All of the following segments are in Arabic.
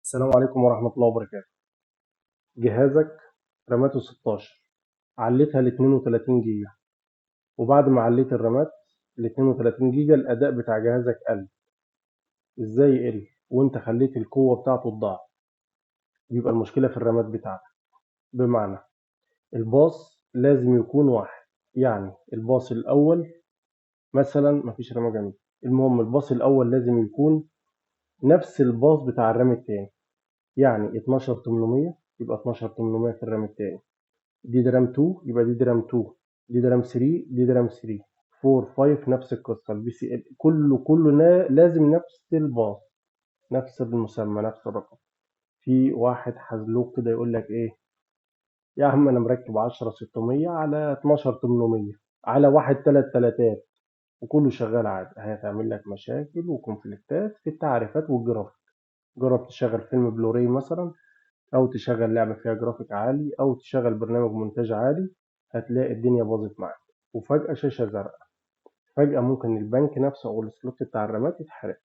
السلام عليكم ورحمة الله وبركاته. جهازك راماته 16، عليتها ل 32 جيجا، وبعد ما عليت الرامات ل 32 جيجا الأداء بتاع جهازك قل. إزاي يقل وأنت خليت القوة بتاعته تضاعف؟ يبقى المشكلة في الرامات بتاعتك. بمعنى الباص لازم يكون واحد، يعني الباص الأول مثلا مفيش رامة جنبي، المهم الباص الأول لازم يكون نفس الباص بتاع الرام التاني، يعني 12800 يبقى 12800 في الرام التاني، دي درام 2 يبقى دي درام 2، دي درام 3 دي درام 3، 4 5 نفس القصه، البي سي ال كله لازم نفس الباص، نفس المسمى، نفس الرقم. في واحد حزلوك كده يقول لك ايه، يا عم انا مركب 10 600 على 12 800 على واحد 3 تلاتات وكله شغال عادي، هتعمل لك مشاكل وكونفليكتات في التعريفات والجرافيك. جرب تشغل فيلم بلوراي مثلا، او تشغل لعبه فيها جرافيك عالي، او تشغل برنامج مونتاج عالي، هتلاقي الدنيا باظت معاك، وفجأة شاشة زرقاء، فجأة ممكن البنك نفسه او السلوت بتاع الرامات يتحرق،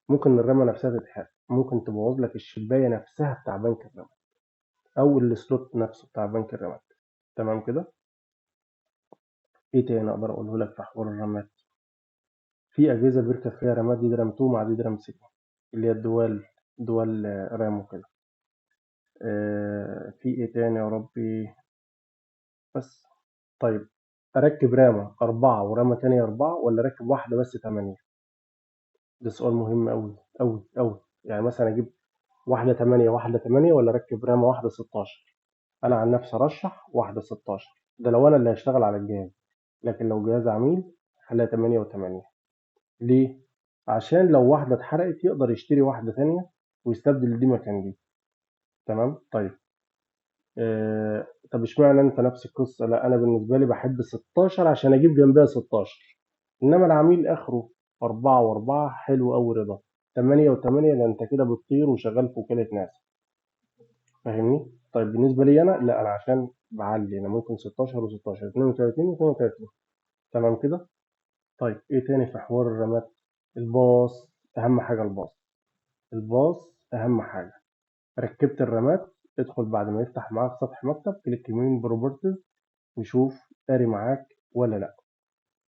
ممكن الرامة نفسها تتحرق، ممكن تبوظ لك الشباية نفسها بتاع بنك الرامات، او السلوت نفسه بتاع بنك الرامات. تمام كده. ايه تاني اقدر اقوله لك في حوار الرامات؟ في اجهزة بيركب فيها رامات دي درام 2 مع دي درام 3، اللي هي الدوال رام وكده. في ايه تاني يا ربي؟ بس. طيب، أركب رامة 4 ورامة تانية 4 ولا أركب واحدة بس 8؟ ده سؤال مهم أوي أوي أوي. يعني مثلا أجيب واحدة 8 واحدة 8 ولا أركب رامة واحدة 16؟ أنا عن نفسي أرشح واحدة 16، ده لو أنا اللي هشتغل على الجهاز، لكن لو جهاز عميل خليها 8 و8. ليه؟ عشان لو واحدة اتحرقت يقدر يشتري واحدة تانية ويستبدل دي مكان دي. تمام؟ طيب. طب اشمعنى انت نفس القصه؟ لا، انا بالنسبه لي بحب 16 عشان اجيب جنبها 16، انما العميل اخره 4 و4 حلو قوي رضا، 8 و8 ده انت كده بتطير وشغال في وكاله ناس. فاهمني؟ طيب بالنسبه لي انا لا، انا عشان بعلي انا ممكن 16 و16 32 و32. تمام كده. طيب ايه تاني في حوار الرامات؟ الباص اهم حاجه، الباص اهم حاجه. ركبت الرامات، ادخل بعد ما يفتح معاك سطح مكتب، كليك يمين بروبرتيز وشوف قاري معاك ولا لا.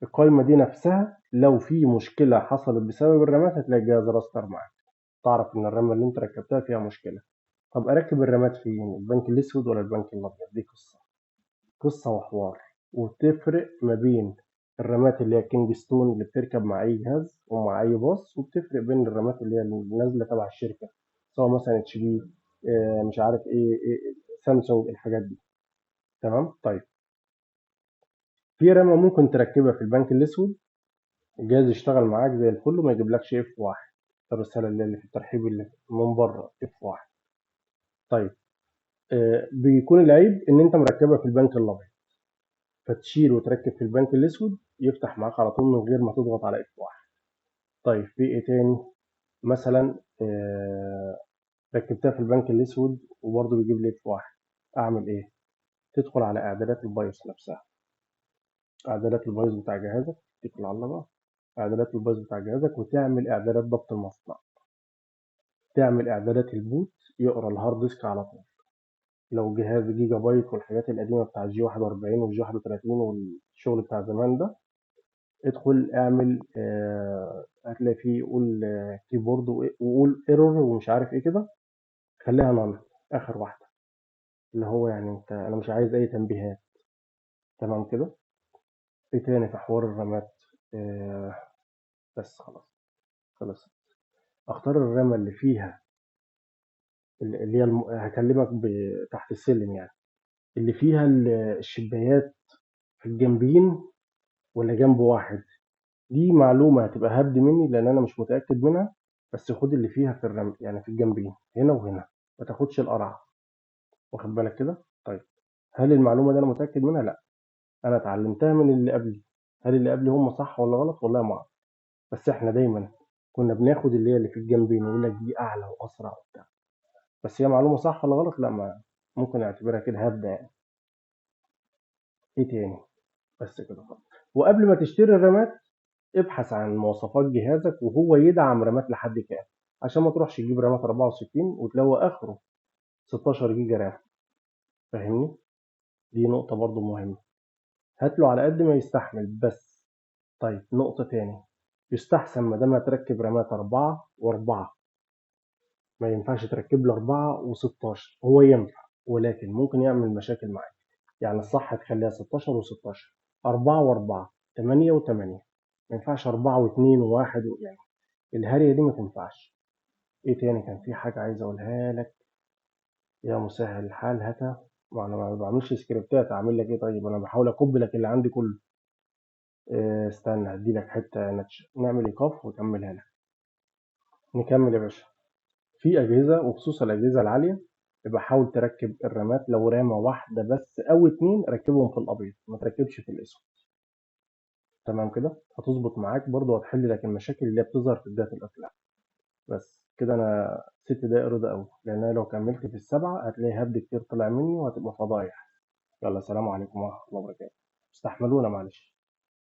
القايمة دي نفسها لو في مشكلة حصلت بسبب الرامات هتلاقي الجهاز راستر معاك، تعرف ان الرامة اللي انت ركبتها فيها مشكلة. طب اركب الرامات فين؟ البنك الاسود ولا البنك الابيض؟ دي قصة وحوار، وتفرق ما بين الرامات اللي هي كينج ستون اللي بتركب مع اي جهاز ومع اي باص، وبتفرق بين الرامات اللي هي نازلة تبع الشركة، سواء مثلا اتش بي، مش عارف إيه سامسونج، الحاجات دي. تمام. طيب، في رامة ممكن تركبها في البنك الاسود، الجهاز يشتغل معاك زي الفل وما يجيبلكش اف واحد، الرسالة اللي في الترحيب اللي من بره اف واحد. طيب، بيكون العيب ان انت مركبها في البنك الابيض، فتشيل وتركب في البنك الاسود يفتح معاك على طول من غير ما تضغط على اف واحد. طيب في ايه تاني؟ مثلا ركبتها في البنك الاسود وبرضه بيجيب لي اف واحد، اعمل ايه؟ تدخل على اعدادات البايوس نفسها، اعدادات البايوس بتاع جهازك، تكل على الله بقى، اعدادات البايوس بتاع جهازك، وتعمل اعدادات ضبط المصنع، تعمل اعدادات البوت، يقرا الهارد ديسك على طول. لو جهاز جيجا بايت والحاجات القديمه بتاع الجي 41 والجي 31 والشغل بتاع زمان ده، ادخل اعمل هتلاقي فيه يقول كيبورد وقول ايرور ومش عارف ايه كده، خليها نون اخر واحده، اللي هو يعني انت انا مش عايز اي تنبيهات. تمام كده. ايه تاني في حوار الرامات؟ آه، بس خلاص. اختار الرامه اللي فيها، اللي هي هكلمك تحت السلم يعني، اللي فيها الشبايات في الجنبين ولا جنب واحد. دي معلومة هتبقى هبد مني لأن أنا مش متأكد منها، بس خد اللي فيها في الرمل، يعني في الجنبين هنا وهنا، ما تاخدش القرعة. واخد بالك كده؟ طيب، هل المعلومة دي أنا متأكد منها؟ لا، أنا اتعلمتها من اللي قبلي. هل اللي قبلي هم صح ولا غلط؟ والله ما أعرف، بس إحنا دايما كنا بناخد اللي هي اللي في الجنبين ويقول لك دي أعلى وأسرع وبتاع، بس هي معلومة صح ولا غلط؟ لا، ما ممكن أعتبرها كده هبدة يعني. إيه تاني؟ بس كده خلاص. وقبل ما تشتري الرامات ابحث عن مواصفات جهازك وهو يدعم رامات لحد كام. عشان ما تروحش تجيب رامات 64 وتلاقوا اخره 16 جيجا رام. فاهمني؟ دي نقطة برضو مهمة. هات له على قد ما يستحمل بس. طيب نقطة تاني، يستحسن ما دام هتركب رامات 4 و4، ما ينفعش تركب له 4 و16. هو ينفع ولكن ممكن يعمل مشاكل معاك. يعني الصح تخليها 16 و16، 4 و4، 8 و8. ما ينفعش 4 و2 و1 يعني الهرية دي ما تنفعش. ايه تاني؟ كان في حاجة عايز اقولها لك. يا مسهل الحال هاتها. ما انا ما بعملش سكريبتات، اعمل لك ايه؟ طيب انا بحاول اكب لك اللي عندي كله. استنى هدي لك حتة نعمل ايقاف واكملها لك. نكمل يا باشا. في أجهزة وخصوصا الأجهزة العالية، يبقى حاول تركب الرامات لو رامة واحدة بس أو اتنين ركبهم في الأبيض، ما تركبش في الأسود. تمام كده هتظبط معاك برضه، وهتحل لك المشاكل اللي هي بتظهر في بداية الإقلاع. بس كده أنا 6 دقايق رضا أوي، لأن أنا لو كملت في السبعة هتلاقي هبد كتير طلع مني وهتبقى فضايح. يلا سلام عليكم ورحمة الله وبركاته. استحملونا معلش.